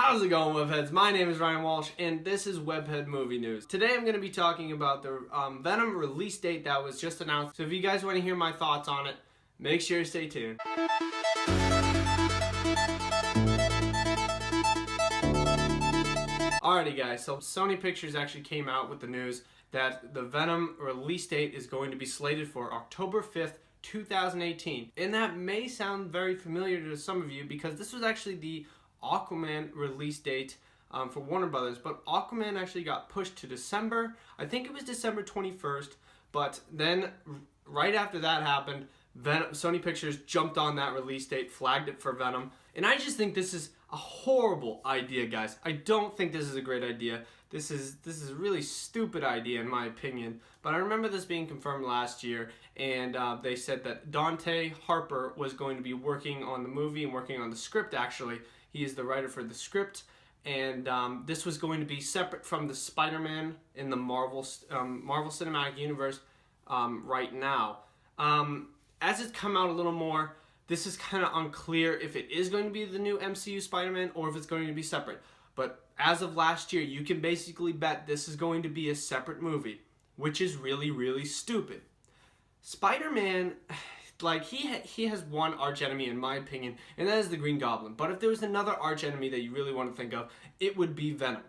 How's it going, Webheads? My name is Ryan Walsh, and this is Webhead Movie News. Today I'm going to be talking about the Venom release date that was just announced. So if you guys want to hear my thoughts on it, make sure to stay tuned. Alrighty guys, so Sony Pictures actually came out with the news that the Venom release date is going to be slated for October 5th, 2018. And that may sound very familiar to some of you because this was actually the Aquaman release date for Warner Brothers, but Aquaman actually got pushed to December. I think it was December 21st, but then right after that happened, Sony Pictures jumped on that release date, flagged it for Venom, and I just think this is a horrible idea, guys. I don't think this is a great idea. This is a really stupid idea in my opinion, but I remember this being confirmed last year, and they said that Dante Harper was going to be working on the movie and working on the script actually. He is the writer for the script, and this was going to be separate from the Spider-Man in the Marvel Cinematic Universe right now. As it's come out a little more, this is kind of unclear if it is going to be the new MCU Spider-Man or if it's going to be separate. But as of last year, you can basically bet this is going to be a separate movie, which is really, really stupid. Spider-Man, like, he has one archenemy in my opinion, and that is the Green Goblin. But if there was another archenemy that you really want to think of, it would be Venom.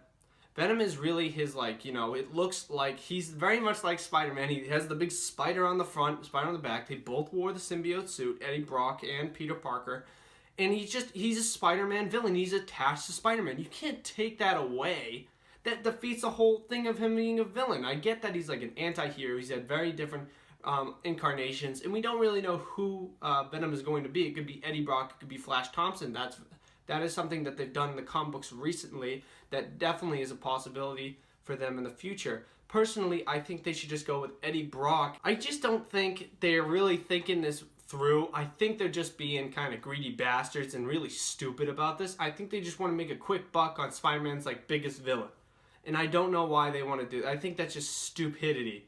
Venom is really his, like, you know, it looks like he's very much like Spider-Man. He has the big spider on the front, spider on the back. They both wore the symbiote suit, Eddie Brock and Peter Parker. And he's a Spider-Man villain. He's attached to Spider-Man. You can't take that away. That defeats the whole thing of him being a villain. I get that he's like an anti-hero. He's had very different incarnations, and we don't really know who Venom is going to be. It could be Eddie Brock, it could be Flash Thompson. That is something that they've done in the comic books recently that definitely is a possibility for them in the future. Personally, I think they should just go with Eddie Brock. I just don't think they're really thinking this through. I think they're just being kind of greedy bastards and really stupid about this. I think they just want to make a quick buck on Spider-Man's like biggest villain. And I don't know why they want to do that. I think that's just stupidity.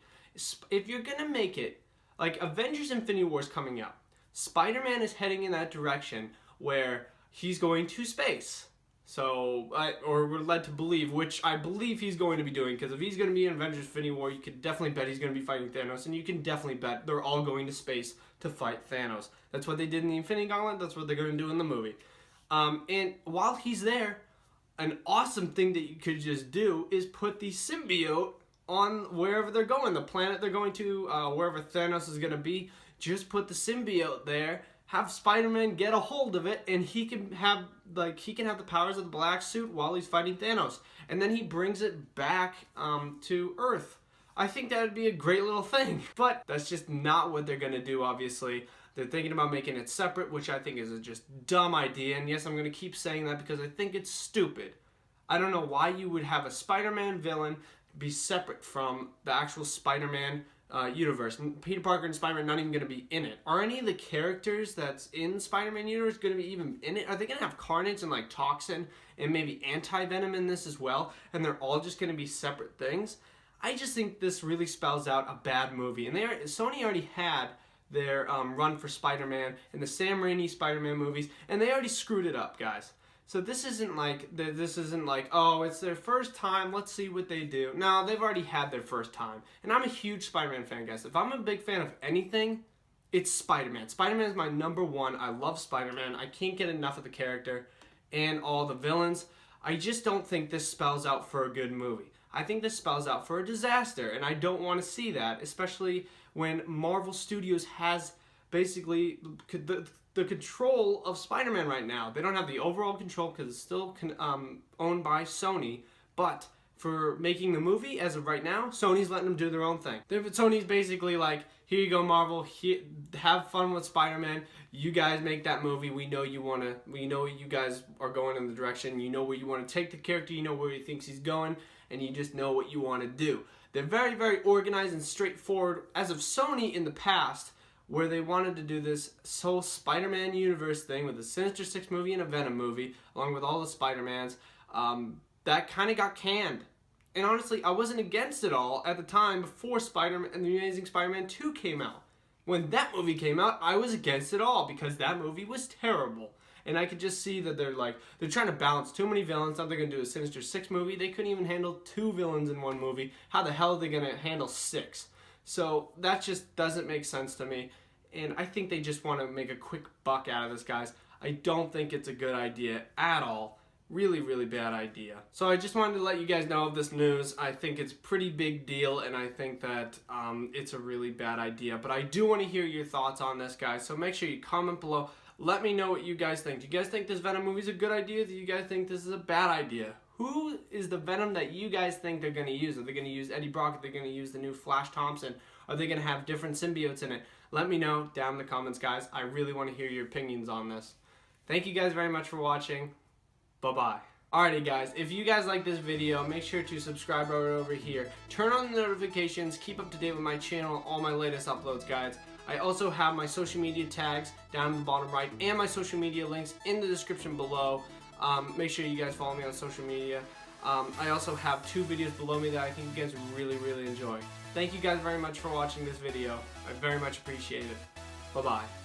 If you're going to make it, like Avengers Infinity War is coming out. Spider-Man is heading in that direction where he's going to space. So, or we're led to believe, which I believe he's going to be doing, because if he's going to be in Avengers Infinity War, you can definitely bet he's going to be fighting Thanos, and you can definitely bet they're all going to space to fight Thanos. That's what they did in the Infinity Gauntlet, that's what they're going to do in the movie. And while he's there, an awesome thing that you could just do is put the symbiote on wherever they're going, the planet they're going to, wherever Thanos is going to be. Just put the symbiote there, have Spider-Man get a hold of it, and he can have the powers of the black suit while he's fighting Thanos. And then he brings it back to Earth. I think that would be a great little thing. But that's just not what they're going to do, obviously. They're thinking about making it separate, which I think is a just dumb idea. And yes, I'm going to keep saying that because I think it's stupid. I don't know why you would have a Spider-Man villain be separate from the actual Spider-Man universe. Peter Parker and Spider-Man not even going to be in it. Are any of the characters that's in Spider-Man universe going to be even in it? Are they going to have Carnage and like Toxin and maybe Anti-Venom in this as well? And they're all just going to be separate things? I just think this really spells out a bad movie. And Sony already had their run for Spider-Man in the Sam Raimi Spider-Man movies, and they already screwed it up, guys. So this isn't like, oh, it's their first time, let's see what they do. No, they've already had their first time. And I'm a huge Spider-Man fan, guys. If I'm a big fan of anything, it's Spider-Man. Spider-Man is my number one. I love Spider-Man. I can't get enough of the character and all the villains. I just don't think this spells out for a good movie. I think this spells out for a disaster, and I don't want to see that, especially when Marvel Studios has basically the control of Spider-Man right now. They don't have the overall control because it's still owned by Sony, but for making the movie, as of right now, Sony's letting them do their own thing. Sony's basically like, here you go, Marvel, have fun with Spider-Man. You guys make that movie. We know you guys are going in the direction. You know where you want to take the character. You know where he thinks he's going, and you just know what you want to do. They're very, very organized and straightforward, as of Sony in the past, where they wanted to do this whole Spider-Man universe thing with a Sinister Six movie and a Venom movie, along with all the Spider-Mans. That kind of got canned. And honestly, I wasn't against it all at the time before Spider-Man and The Amazing Spider-Man 2 came out. When that movie came out, I was against it all because that movie was terrible. And I could just see that they're trying to balance too many villains. Now they're going to do a Sinister Six movie. They couldn't even handle 2 villains in one movie. How the hell are they going to handle 6? So that just doesn't make sense to me. And I think they just want to make a quick buck out of this, guys. I don't think it's a good idea at all. Really, really bad idea. So I just wanted to let you guys know of this news. I think it's a pretty big deal, and I think that it's a really bad idea. But I do want to hear your thoughts on this, guys. So make sure you comment below. Let me know what you guys think. Do you guys think this Venom movie is a good idea? Do you guys think this is a bad idea? Who is the Venom that you guys think they're going to use? Are they going to use Eddie Brock? Are they going to use the new Flash Thompson? Are they going to have different symbiotes in it? Let me know down in the comments, guys. I really want to hear your opinions on this. Thank you guys very much for watching. Bye-bye. Alrighty guys, if you guys like this video, make sure to subscribe right over here. Turn on the notifications, keep up to date with my channel, all my latest uploads, guys. I also have my social media tags down in the bottom right and my social media links in the description below. Make sure you guys follow me on social media. I also have 2 videos below me that I think you guys would really, really enjoy. Thank you guys very much for watching this video. I very much appreciate it. Bye-bye.